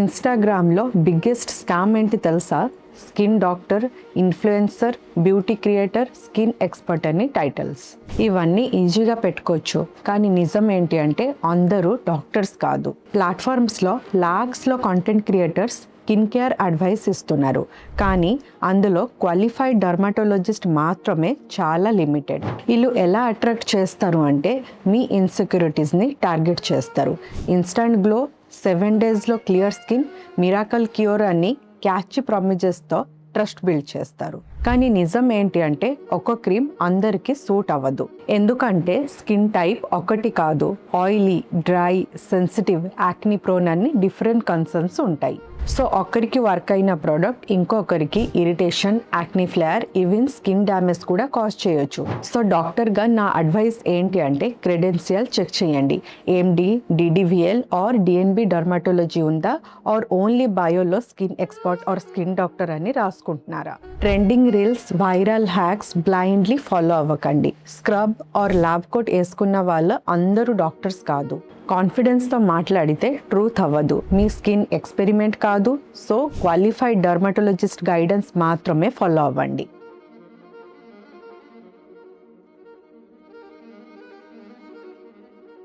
ఇన్స్టాగ్రామ్లో biggest scam ఏంటి తెలుసా? Skin doctor, influencer, beauty creator, skin expert అని టైటిల్స్. ఇవన్నీ ఈజీగా పెట్టుకోవచ్చు, కానీ నిజం ఏంటి అంటే అందరూ డాక్టర్స్ కాదు. ప్లాట్ఫామ్స్లో లాక్స్లో content creators skin care advice ఇస్తున్నారు, కానీ అందులో క్వాలిఫైడ్ డర్మటాలజిస్ట్ మాత్రమే చాలా లిమిటెడ్. వీళ్ళు ఎలా అట్రాక్ట్ చేస్తారు అంటే మీ ఇన్సెక్యూరిటీస్ని టార్గెట్ చేస్తారు. ఇన్స్టంట్ గ్లో, 7 daysలో క్లియర్ స్కిన్, మిరాకల్ క్యూర్ అని క్యాచ్ ప్రామిజెస్తో ట్రస్ట్ బిల్డ్ చేస్తారు. కానీ నిజం ఏంటి అంటే ఒక క్రీమ్ అందరికీ సూట్ అవ్వదు. ఎందుకంటే స్కిన్ టైప్ ఒకటి కాదు. Oily, dry, sensitive, acne prone అని డిఫరెంట్ కన్సర్న్స్ ఉంటాయి. సో ఒకరికి వర్క్ అయిన ప్రోడక్ట్ ఇంకొకరికి irritation, acne flare, even skin damage కూడా కాజ్ చేయొచ్చు. సో డాక్టర్గా నా అడ్వైస్ ఏంటి అంటే క్రెడెన్షియల్ చెక్ చేయండి. MD, DDVL or DNB dermatology ఉందా, ఆర్ ఓన్లీ బయోలో skin expert or skin doctor అని రాసుకుంటున్నారా? Trending reels, viral hacks blindly follow అవ్వకండి. స్క్రబ్ ఆర్ ల్యాబ్ కోట్ వేసుకున్న వాళ్ళు అందరూ డాక్టర్స్ కాదు. కాన్ఫిడెన్స్తో మాట్లాడితే ట్రూత్ అవ్వదు. మీ స్కిన్ ఎక్స్పెరిమెంట్ కాదు. సో క్వాలిఫైడ్ డర్మటాలజిస్ట్ గైడెన్స్ మాత్రమే ఫాలో అవ్వండి.